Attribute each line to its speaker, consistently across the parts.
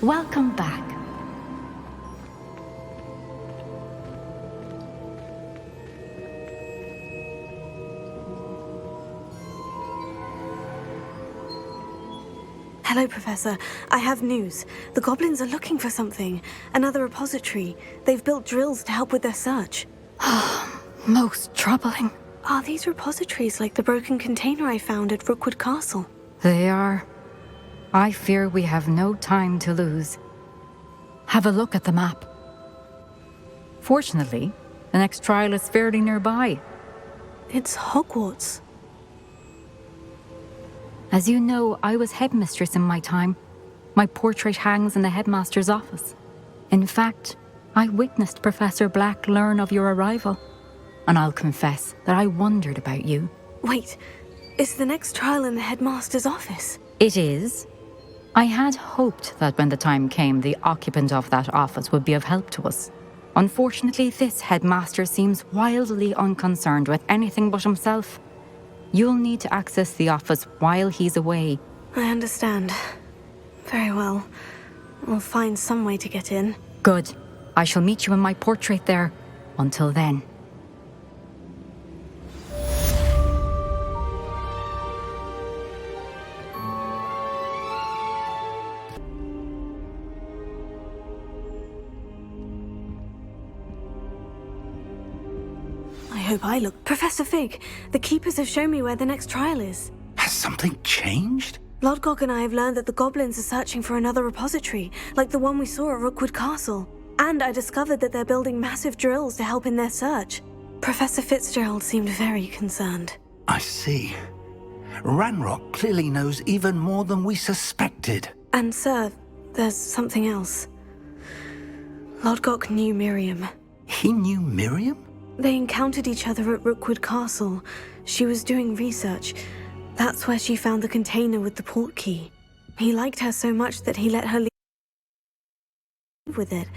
Speaker 1: Welcome back.
Speaker 2: Hello, Professor. I have news. The goblins are looking for something. Another repository. They've built drills to help with their search.
Speaker 1: Most troubling.
Speaker 2: Are these repositories like the broken container I found at Rookwood Castle?
Speaker 1: They are. I fear we have no time to lose. Have a look at the map. Fortunately, the next trial is fairly nearby.
Speaker 2: It's Hogwarts.
Speaker 1: As you know, I was headmistress in my time. My portrait hangs in the headmaster's office. In fact, I witnessed Professor Black learn of your arrival. And I'll confess that I wondered about you.
Speaker 2: Wait, is the next trial in the headmaster's office?
Speaker 1: It is. I had hoped that when the time came, the occupant of that office would be of help to us. Unfortunately, this headmaster seems wildly unconcerned with anything but himself. You'll need to access the office while he's away.
Speaker 2: I understand. Very well. We'll find some way to get in.
Speaker 1: Good. I shall meet you in my portrait there. Until then.
Speaker 2: I hope I look. Professor Fig, the Keepers have shown me where the next trial is.
Speaker 3: Has something changed?
Speaker 2: Lodgok and I have learned that the goblins are searching for another repository, like the one we saw at Rookwood Castle. And I discovered that they're building massive drills to help in their search. Professor Fitzgerald seemed very concerned.
Speaker 3: I see. Ranrock clearly knows even more than we suspected.
Speaker 2: And sir, there's something else. Lodgok knew Miriam.
Speaker 3: He knew Miriam?
Speaker 2: They encountered each other at Rookwood Castle. She was doing research. That's where she found the container with the port key. He liked her so much that he let her leave with it,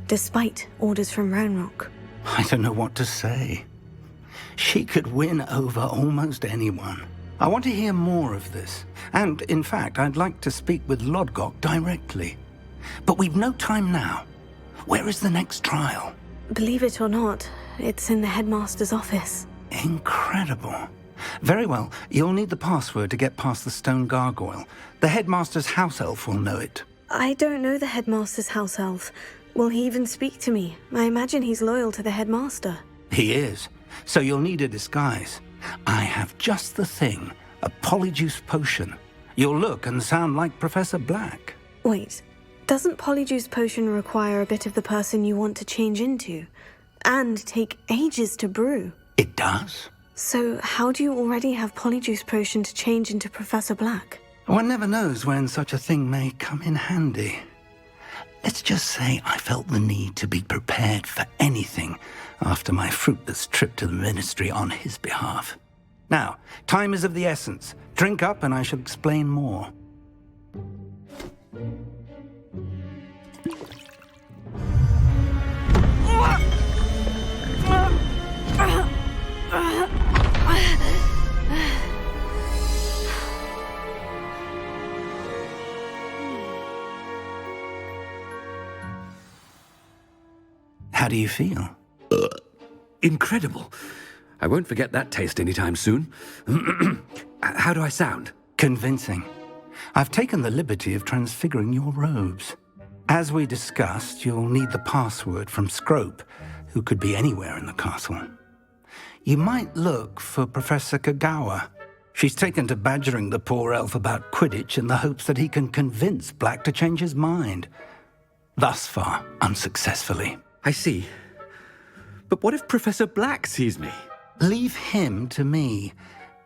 Speaker 2: despite orders from Ranrock.
Speaker 3: I don't know what to say. She could win over almost anyone. I want to hear more of this. And, in fact, I'd like to speak with Lodgok directly. But we've no time now. Where is the next trial?
Speaker 2: Believe it or not, it's in the headmaster's office.
Speaker 3: Incredible. Very well, you'll need the password to get past the stone gargoyle. The headmaster's house elf will know it.
Speaker 2: I don't know the headmaster's house elf. Will he even speak to me? I imagine he's loyal to the headmaster.
Speaker 3: He is. So you'll need a disguise. I have just the thing. A polyjuice potion. You'll look and sound like Professor Black.
Speaker 2: Wait, doesn't polyjuice potion require a bit of the person you want to change into? And take ages to brew?
Speaker 3: It does.
Speaker 2: So how do you already have polyjuice potion to change into Professor Black?
Speaker 3: One never knows when such a thing may come in handy. Let's just say I felt the need to be prepared for anything after my fruitless trip to the ministry on his behalf. Now, time is of the essence. Drink up and I shall explain more. How do you feel?
Speaker 4: Incredible. I won't forget that taste anytime soon. How do I sound?
Speaker 3: Convincing. I've taken the liberty of transfiguring your robes. As we discussed, you'll need the password from Scrope, who could be anywhere in the castle. You might look for Professor Kagawa. She's taken to badgering the poor elf about Quidditch in the hopes that he can convince Black to change his mind. Thus far, unsuccessfully.
Speaker 4: I see. But what if Professor Black sees me?
Speaker 3: Leave him to me.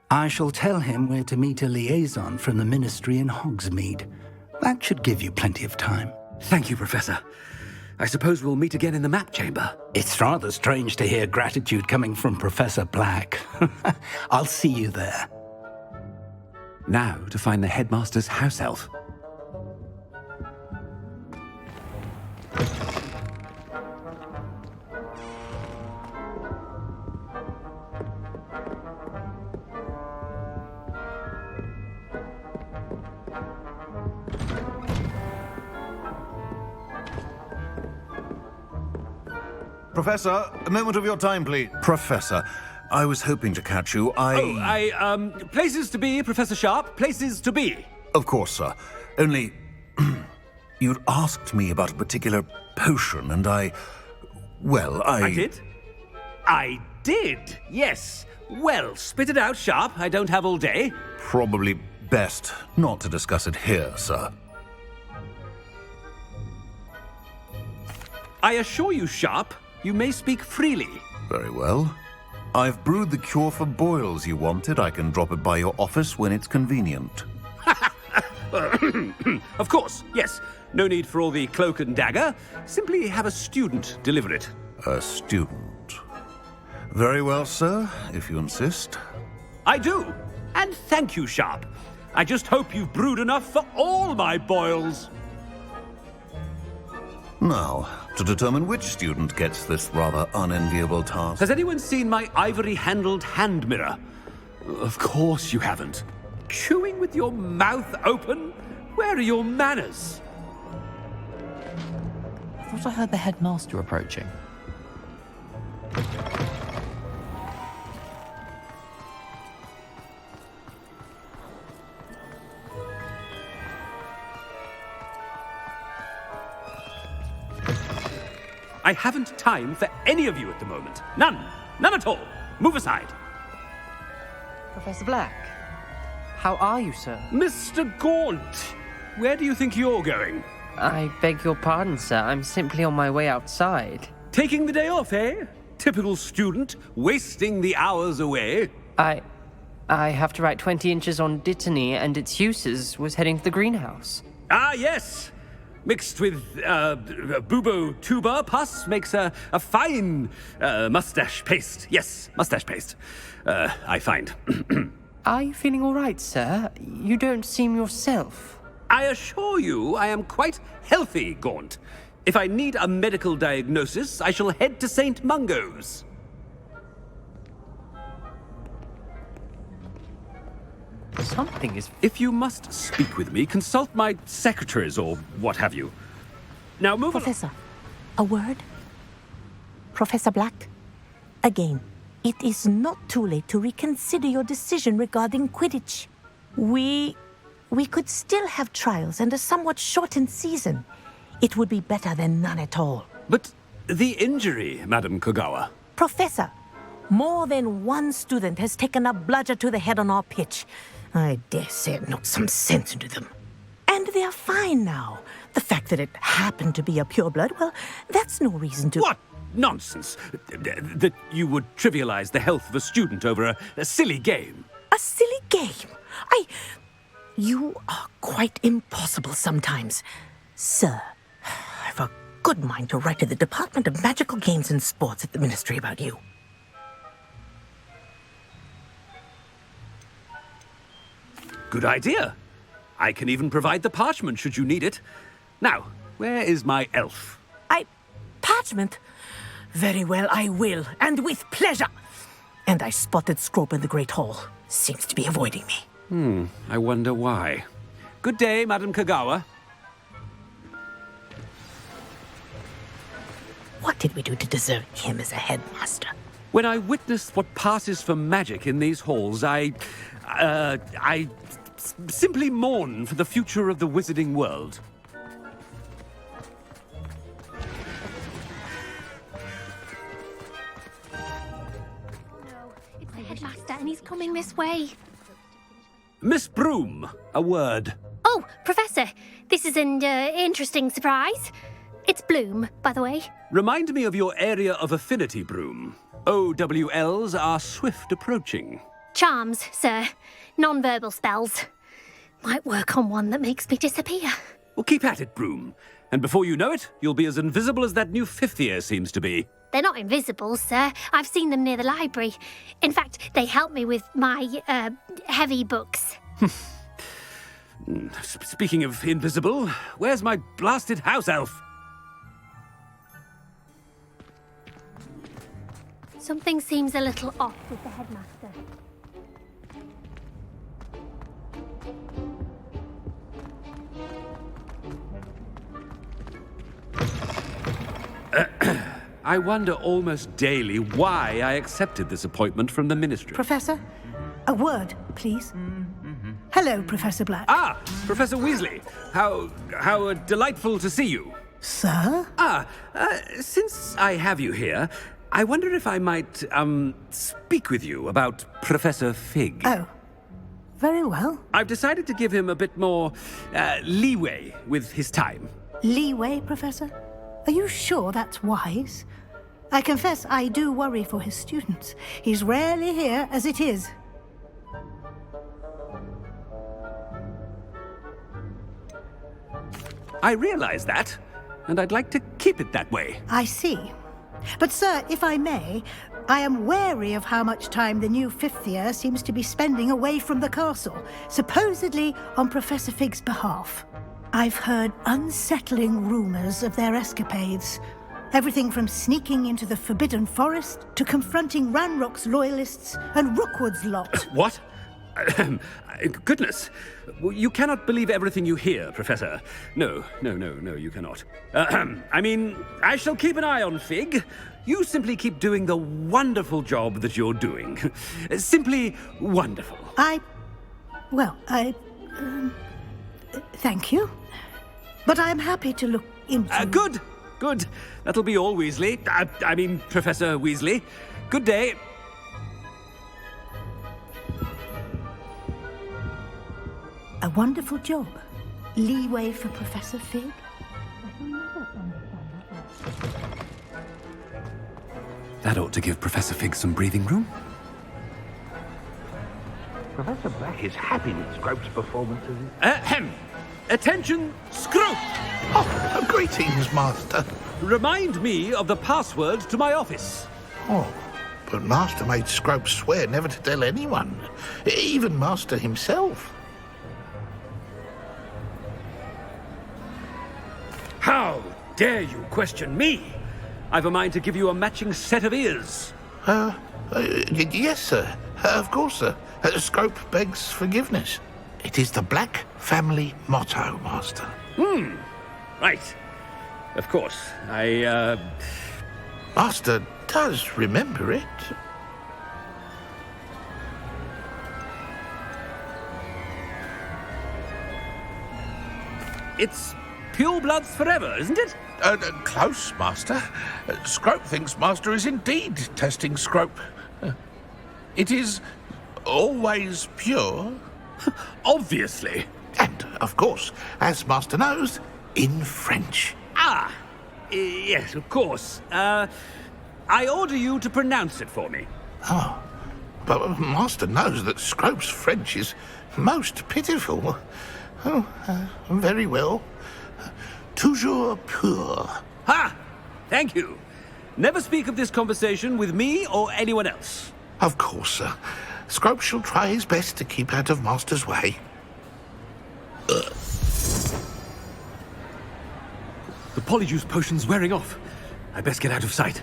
Speaker 3: I shall tell him where to meet a liaison from the ministry in Hogsmeade. That should give you plenty of time.
Speaker 4: Thank you, Professor. I suppose we'll meet again in the map chamber.
Speaker 3: It's rather strange to hear gratitude coming from Professor Black. I'll see you there.
Speaker 4: Now to find the headmaster's house elf.
Speaker 5: Professor, a moment of your time, please. Professor, I was hoping to catch you.
Speaker 4: Places to be, Professor Sharp, places to be.
Speaker 5: Of course, sir. Only, you'd asked me about a particular potion, and I
Speaker 4: did? I did, yes. Well, spit it out, Sharp. I don't have all day.
Speaker 5: Probably best not to discuss it here, sir.
Speaker 4: I assure you, Sharp, you may speak freely.
Speaker 5: Very well. I've brewed the cure for boils you wanted. I can drop it by your office when it's convenient.
Speaker 4: Of course, yes. No need for all the cloak and dagger. Simply have a student deliver it.
Speaker 5: A student. Very well, sir, if you insist.
Speaker 4: I do. And thank you, Sharp. I just hope you've brewed enough for all my boils.
Speaker 5: Now, to determine which student gets this rather unenviable task.
Speaker 4: Has anyone seen my ivory-handled hand mirror? Of course you haven't. Chewing with your mouth open? Where are your manners?
Speaker 6: I thought I heard the headmaster approaching.
Speaker 4: I haven't time for any of you at the moment. None. None at all. Move aside.
Speaker 6: Professor Black, how are you, sir?
Speaker 4: Mr. Gaunt, where do you think you're going?
Speaker 6: I beg your pardon, sir. I'm simply on my way outside.
Speaker 4: Taking the day off, eh? Typical student, wasting the hours away.
Speaker 6: I have to write 20 inches on dittany and its uses. Was heading to the greenhouse.
Speaker 4: Ah, yes. Mixed with bubo tuber pus makes a fine mustache paste. Yes, mustache paste. I find.
Speaker 6: Are you feeling all right, sir? You don't seem yourself.
Speaker 4: I assure you I am quite healthy, Gaunt. If I need a medical diagnosis, I shall head to St. Mungo's.
Speaker 6: Something is...
Speaker 4: If you must speak with me, consult my secretaries or what have you. Now move on.
Speaker 7: Professor, a word? Professor Black, again, it is not too late to reconsider your decision regarding Quidditch. We could still have trials and a somewhat shortened season. It would be better than none at all.
Speaker 4: But the injury, Madam Kogawa.
Speaker 7: Professor, more than one student has taken a bludger to the head on our pitch. I dare say it knocked some sense into them. And they are fine now. The fact that it happened to be a pureblood, well, that's no reason to...
Speaker 4: What nonsense! That you would trivialize the health of a student over a silly game.
Speaker 7: A silly game? You are quite impossible sometimes. Sir, I've a good mind to write to the Department of Magical Games and Sports at the Ministry about you.
Speaker 4: Good idea. I can even provide the parchment should you need it. Now, where is my elf?
Speaker 7: Parchment? Very well, I will, and with pleasure. And I spotted Scrope in the Great Hall. Seems to be avoiding me.
Speaker 4: I wonder why. Good day, Madam Kogawa.
Speaker 7: What did we do to deserve him as a headmaster?
Speaker 4: When I witness what passes for magic in these halls, I simply mourn for the future of the wizarding world.
Speaker 8: No, it's the headmaster and he's coming this way.
Speaker 4: Miss Broom, a word.
Speaker 8: Oh, Professor, this is an interesting surprise. It's Bloom, by the way.
Speaker 4: Remind me of your area of affinity, Broom. OWLs are swift approaching.
Speaker 8: Charms, sir. Non-verbal spells. Might work on one that makes me disappear.
Speaker 4: Well, keep at it, Broom. And before you know it, you'll be as invisible as that new fifth year seems to be.
Speaker 8: They're not invisible, sir. I've seen them near the library. In fact, they help me with my, heavy books.
Speaker 4: Speaking of invisible, where's my blasted house elf?
Speaker 8: Something seems a little off with the headmaster.
Speaker 4: I wonder almost daily why I accepted this appointment from the Ministry.
Speaker 9: Professor, a word, please. Hello, Professor Black.
Speaker 4: Ah, Professor Weasley. How delightful to see you.
Speaker 9: Sir?
Speaker 4: Since I have you here, I wonder if I might, speak with you about Professor Fig.
Speaker 9: Oh, very well.
Speaker 4: I've decided to give him a bit more, leeway with his time.
Speaker 9: Leeway, Professor? Are you sure that's wise? I confess I do worry for his students. He's rarely here as it is.
Speaker 4: I realize that, and I'd like to keep it that way.
Speaker 9: I see. But, sir, if I may, I am wary of how much time the new fifth year seems to be spending away from the castle, supposedly on Professor Fig's behalf. I've heard unsettling rumors of their escapades. Everything from sneaking into the Forbidden Forest to confronting Ranrock's loyalists and Rookwood's lot.
Speaker 4: What? Goodness. You cannot believe everything you hear, Professor. No, you cannot. I mean, I shall keep an eye on Fig. You simply keep doing the wonderful job that you're doing. Simply wonderful.
Speaker 9: Thank you. But I'm happy to look into...
Speaker 4: Good. That'll be all, Weasley. I mean, Professor Weasley. Good day.
Speaker 9: A wonderful job. Leeway for Professor Fig.
Speaker 4: That ought to give Professor Fig some breathing room.
Speaker 10: Professor Black is happy with Scrope's performances.
Speaker 4: Attention, Scrope!
Speaker 10: Oh, greetings, Master.
Speaker 4: Remind me of the password to my office.
Speaker 10: Oh, but Master made Scrope swear never to tell anyone, even Master himself.
Speaker 4: How dare you question me? I've a mind to give you a matching set of ears.
Speaker 10: Yes, sir. Of course, sir. Scrope begs forgiveness. It is the Black family motto, Master.
Speaker 4: Right. Of course.
Speaker 10: Master does remember it.
Speaker 4: It's pure bloods forever, isn't it?
Speaker 10: Close, Master. Scrope thinks Master is indeed testing Scrope. It is always pure.
Speaker 4: Obviously.
Speaker 10: And, of course, as Master knows, in French.
Speaker 4: Yes, of course. I order you to pronounce it for me.
Speaker 10: Oh, but Master knows that Scrope's French is most pitiful. Oh, very well. Toujours pur.
Speaker 4: Ha! Thank you. Never speak of this conversation with me or anyone else.
Speaker 10: Of course, sir. Scrope shall try his best to keep out of Master's way.
Speaker 4: The polyjuice potion's wearing off. I best get out of sight.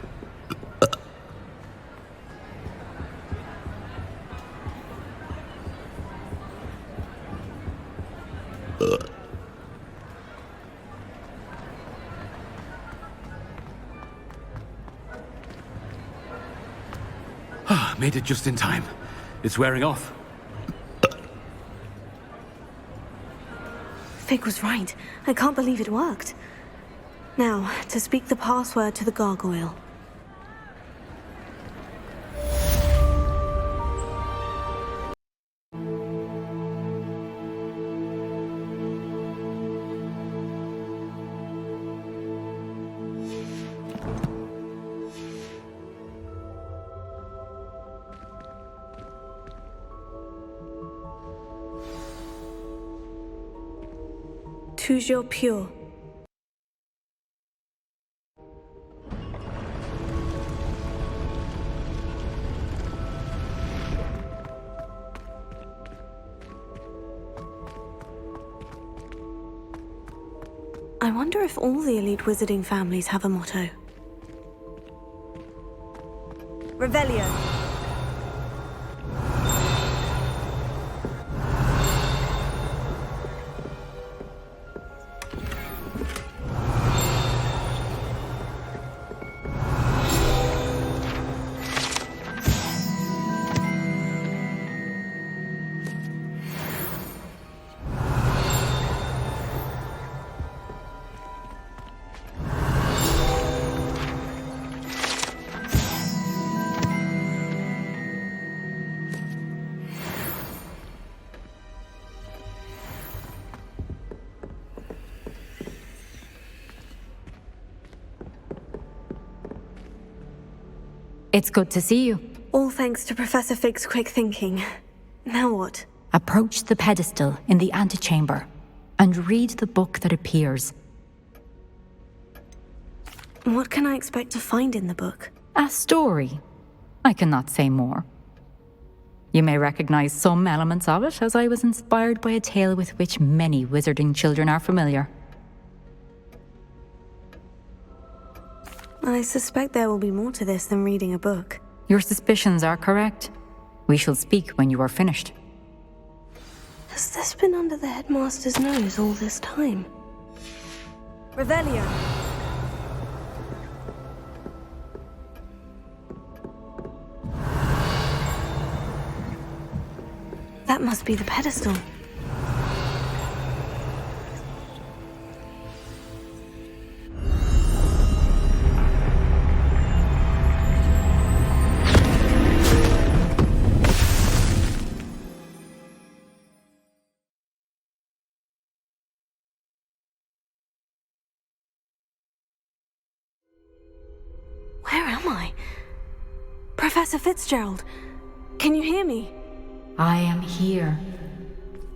Speaker 4: Made it just in time. It's wearing off.
Speaker 2: Fig was right. I can't believe it worked. Now, to speak the password to the gargoyle. Toujours pure. I wonder if all the elite wizarding families have a motto. Revelio.
Speaker 1: It's good to see you.
Speaker 2: All thanks to Professor Fig's quick thinking. Now what?
Speaker 1: Approach the pedestal in the antechamber and read the book that appears.
Speaker 2: What can I expect to find in the book?
Speaker 1: A story. I cannot say more. You may recognize some elements of it, as I was inspired by a tale with which many wizarding children are familiar.
Speaker 2: I suspect there will be more to this than reading a book.
Speaker 1: Your suspicions are correct. We shall speak when you are finished.
Speaker 2: Has this been under the headmaster's nose all this time? Revelio! That must be the pedestal. Where am I? Professor Fitzgerald, can you hear me?
Speaker 1: I am here.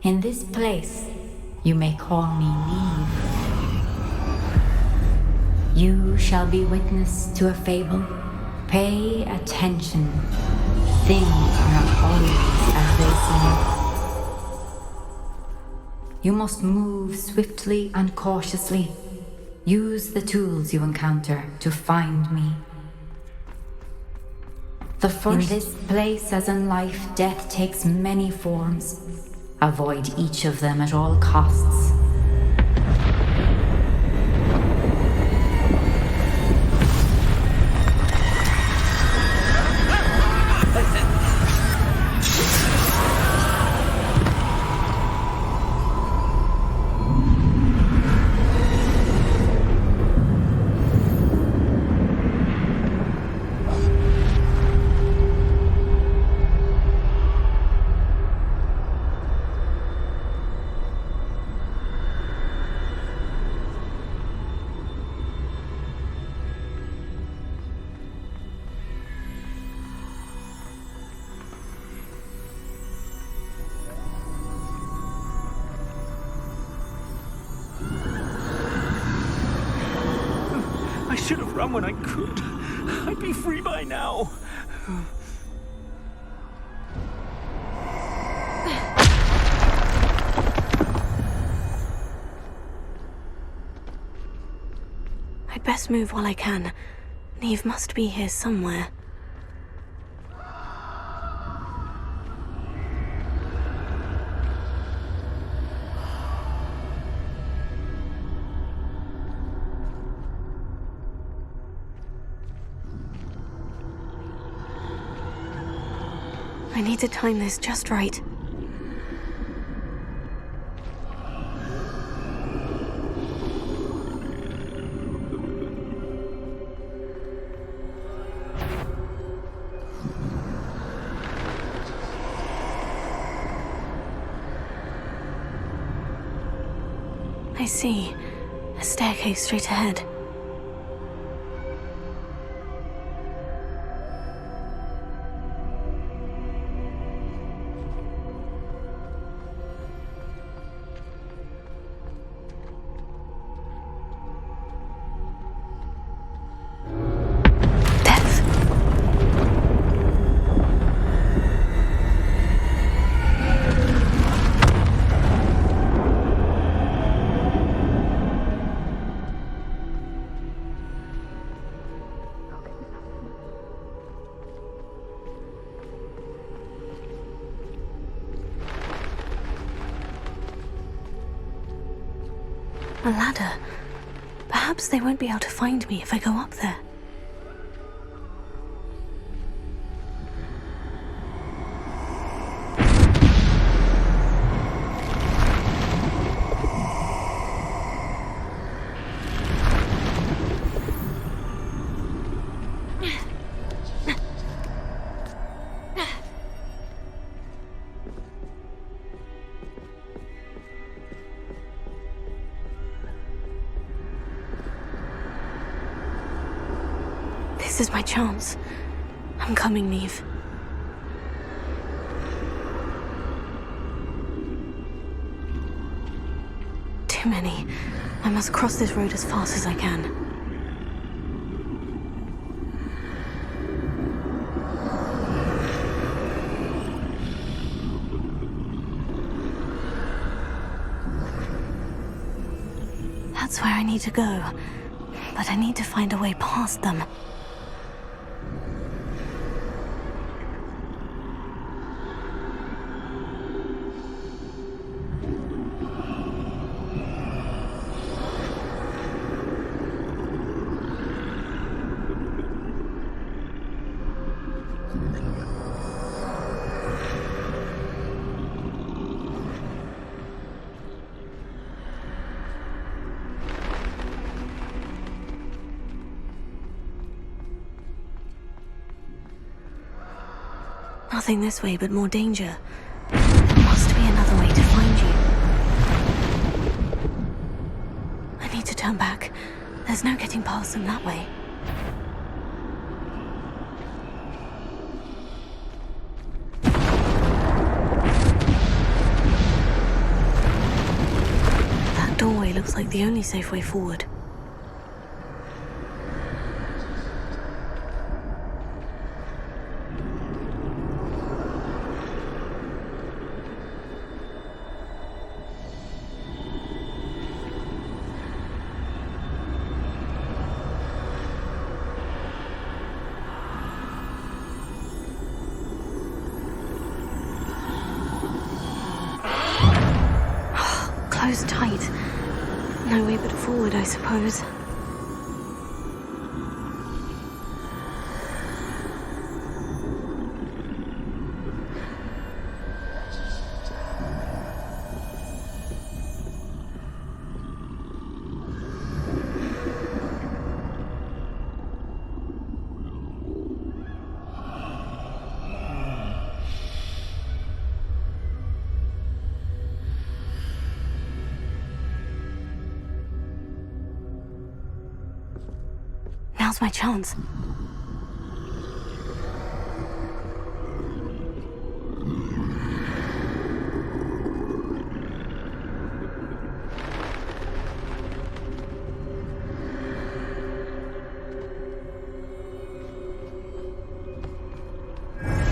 Speaker 1: In this place, you may call me Neve. You shall be witness to a fable. Pay attention. Things are not always as they seem. You must move swiftly and cautiously. Use the tools you encounter to find me. The first. In this place, as in life, death takes many forms. Avoid each of them at all costs.
Speaker 4: I should have run when I could. I'd be free by now.
Speaker 2: I'd best move while I can. Neve must be here somewhere. I need to time this just right. I see. A staircase straight ahead. A ladder. Perhaps they won't be able to find me if I go up there. This is my chance. I'm coming, Neve. Too many. I must cross this road as fast as I can. That's where I need to go, but I need to find a way past them. Nothing this way, but more danger. There must be another way to find you. I need to turn back. There's no getting past them that way. That doorway looks like the only safe way forward. Closed tight. No way but forward, I suppose. Now's my chance.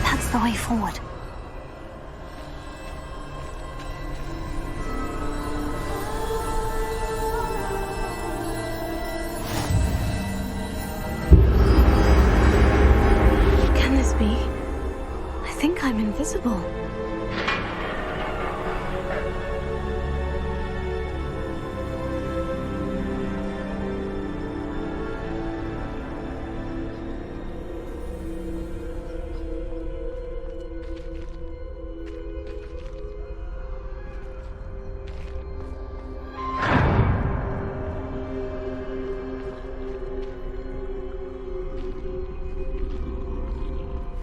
Speaker 2: That's the way forward. I'm invisible.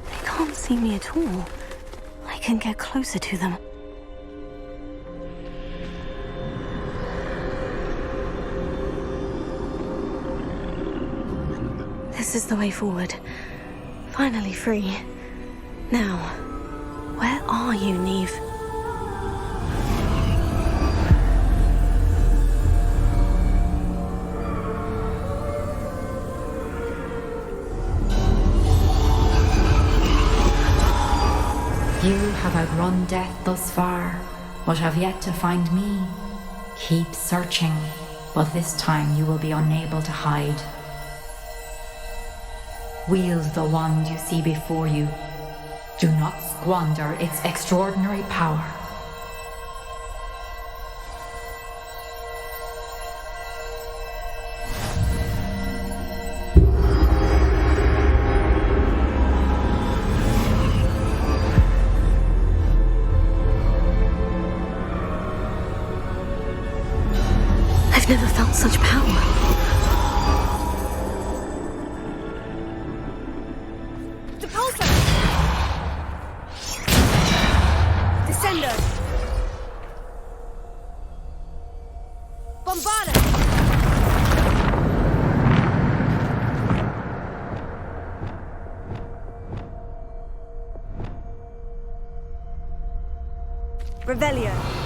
Speaker 2: They can't see me at all. I can get closer to them. This is the way forward. Finally free. Now, where are you, Neve?
Speaker 1: You have outrun death thus far, but have yet to find me. Keep searching, but this time you will be unable to hide. Wield the wand you see before you. Do not squander its extraordinary power.
Speaker 2: I've never felt such power.
Speaker 11: Depulsor! Descender! Bombarda! Revelio.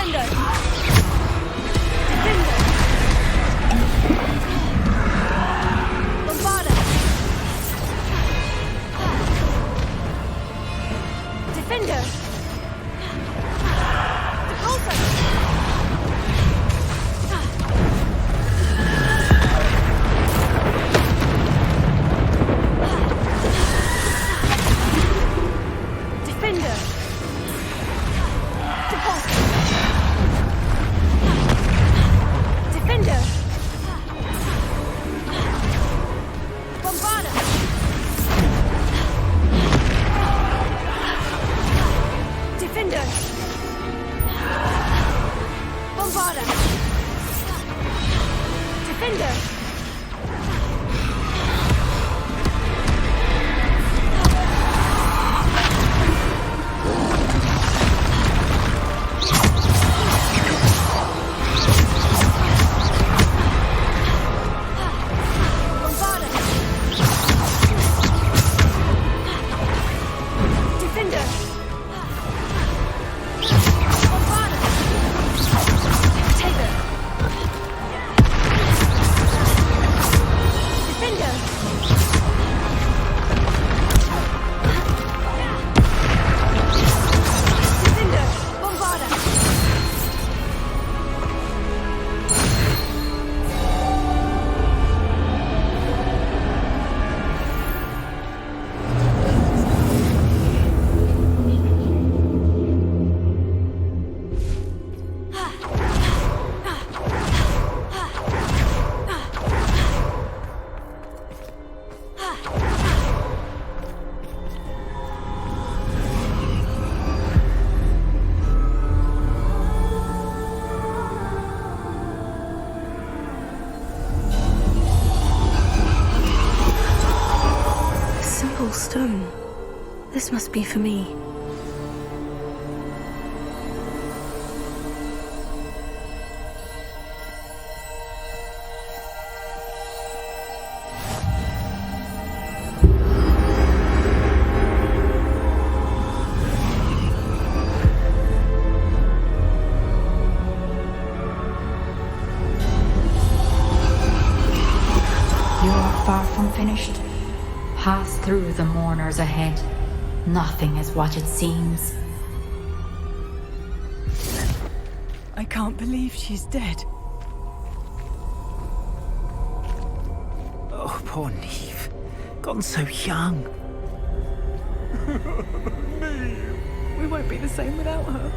Speaker 11: Descender! Defender! Bombarda! Defender! Repulsor! Defender! Defender! Bombarda! Defender! Bombarda! Defender! Bombarda! Defender! Bombarda! Taker! Defender! Defender! Bombarda!
Speaker 2: A simple stone. This must be for me.
Speaker 1: You're far from finished. Pass through the mourners ahead. Nothing is what it seems.
Speaker 12: I can't believe she's dead.
Speaker 13: Oh, poor Neve. Gone so young.
Speaker 12: We won't be the same without her.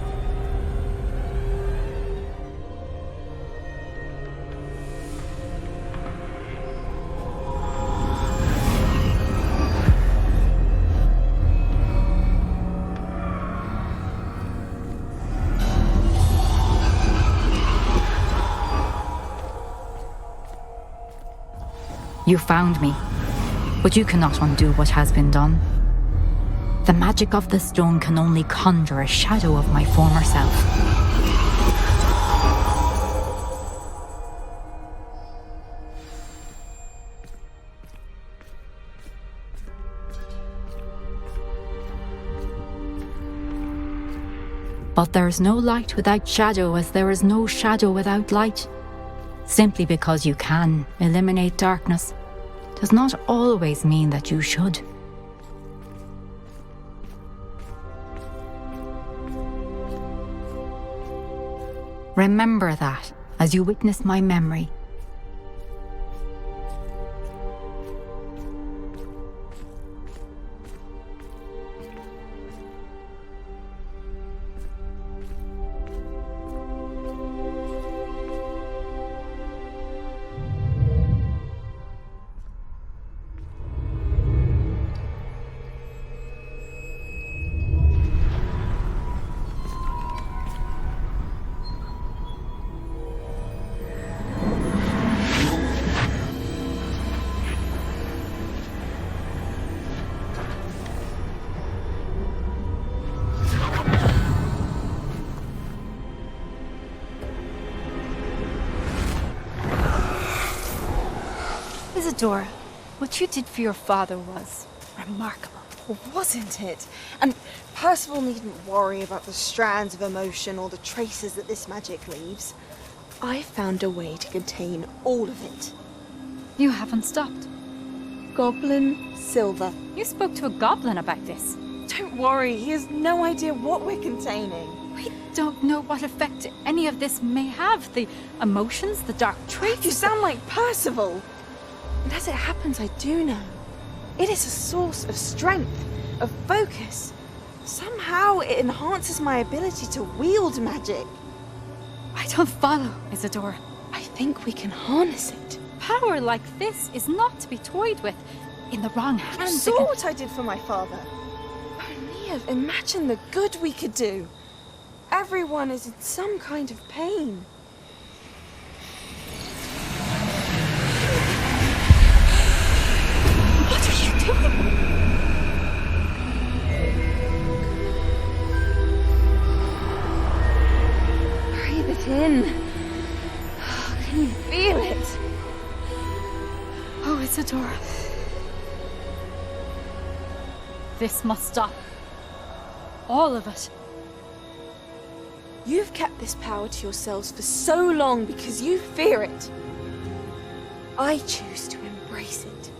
Speaker 1: You found me, but you cannot undo what has been done. The magic of the stone can only conjure a shadow of my former self. But there is no light without shadow, as there is no shadow without light. Simply because you can eliminate darkness does not always mean that you should. Remember that as you witness my memory.
Speaker 12: Isadora, what you did for your father was remarkable.
Speaker 14: wasn't it? And Percival needn't worry about the strands of emotion or the traces that this magic leaves. I found a way to contain all of it.
Speaker 1: You haven't stopped.
Speaker 14: Goblin silver.
Speaker 1: You spoke to a goblin about this.
Speaker 14: Don't worry, he has no idea what we're containing.
Speaker 1: We don't know what effect any of this may have. The emotions, the dark traits.
Speaker 14: You sound like Percival. And as it happens, I do know. It is a source of strength, of focus. Somehow it enhances my ability to wield magic.
Speaker 1: I don't follow, Isadora.
Speaker 14: I think we can harness it.
Speaker 1: Power like this is not to be toyed with. In the wrong hands.
Speaker 14: You saw what I did for my father. O'Neill, imagine the good we could do. Everyone is in some kind of pain.
Speaker 1: What are you doing?
Speaker 14: Breathe it in. Can you feel it?
Speaker 1: Oh, Isadora. This must stop. All of it.
Speaker 14: You've kept this power to yourselves for so long because you fear it. I choose to embrace it.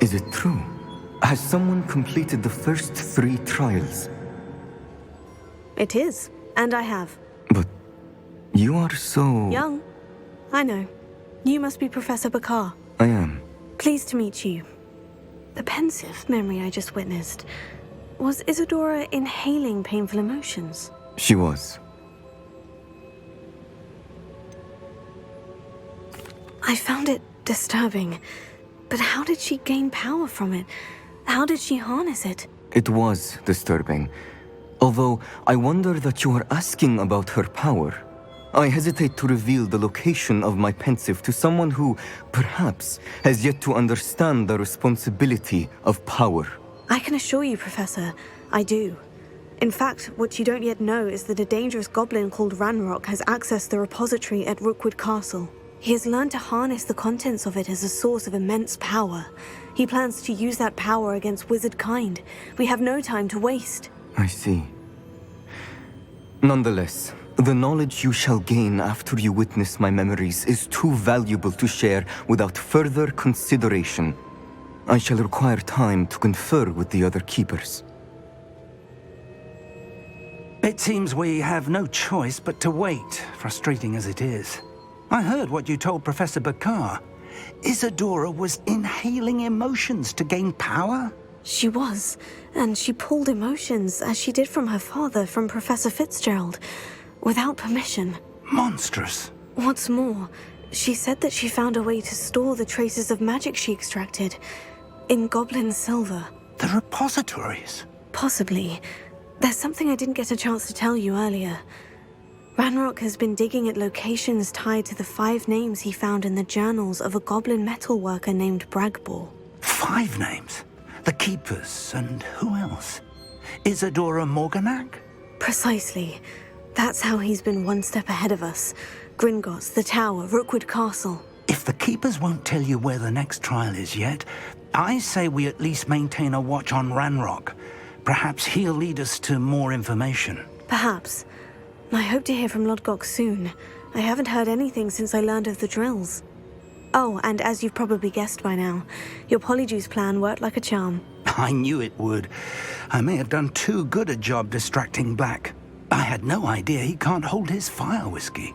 Speaker 15: Is it true? Has someone completed the first 3 trials?
Speaker 2: It is, and I have.
Speaker 15: But you are so...
Speaker 2: Young. I know. You must be Professor Bakar.
Speaker 15: I am.
Speaker 2: Pleased to meet you. The pensive memory I just witnessed. Was Isadora inhaling painful emotions?
Speaker 15: She was.
Speaker 2: I found it disturbing. But how did she gain power from it? How did she harness it?
Speaker 15: It was disturbing. Although, I wonder that you are asking about her power. I hesitate to reveal the location of my pensive to someone who, perhaps, has yet to understand the responsibility of power.
Speaker 2: I can assure you, Professor, I do. In fact, what you don't yet know is that a dangerous goblin called Ranrock has accessed the repository at Rookwood Castle. He has learned to harness the contents of it as a source of immense power. He plans to use that power against wizard kind. We have no time to waste.
Speaker 15: I see. Nonetheless, the knowledge you shall gain after you witness my memories is too valuable to share without further consideration. I shall require time to confer with the other keepers.
Speaker 3: It seems we have no choice but to wait, frustrating as it is. I heard what you told Professor Bakar. Isadora was inhaling emotions to gain power?
Speaker 2: She was, and she pulled emotions, as she did from her father, from Professor Fitzgerald, without permission.
Speaker 3: Monstrous.
Speaker 2: What's more, she said that she found a way to store the traces of magic she extracted in goblin silver.
Speaker 3: The repositories?
Speaker 2: Possibly. There's something I didn't get a chance to tell you earlier. Ranrock has been digging at locations tied to the 5 names he found in the journals of a goblin metalworker named Bragbor.
Speaker 3: 5 names? The Keepers, and who else? Isadora Morganac?
Speaker 2: Precisely. That's how he's been one step ahead of us. Gringotts, the Tower, Rookwood Castle.
Speaker 3: If the Keepers won't tell you where the next trial is yet, I say we at least maintain a watch on Ranrock. Perhaps he'll lead us to more information.
Speaker 2: Perhaps. I hope to hear from Lodgok soon. I haven't heard anything since I learned of the drills. Oh, and as you've probably guessed by now, your Polyjuice plan worked like a charm.
Speaker 3: I knew it would. I may have done too good a job distracting Black. I had no idea he can't hold his fire whiskey.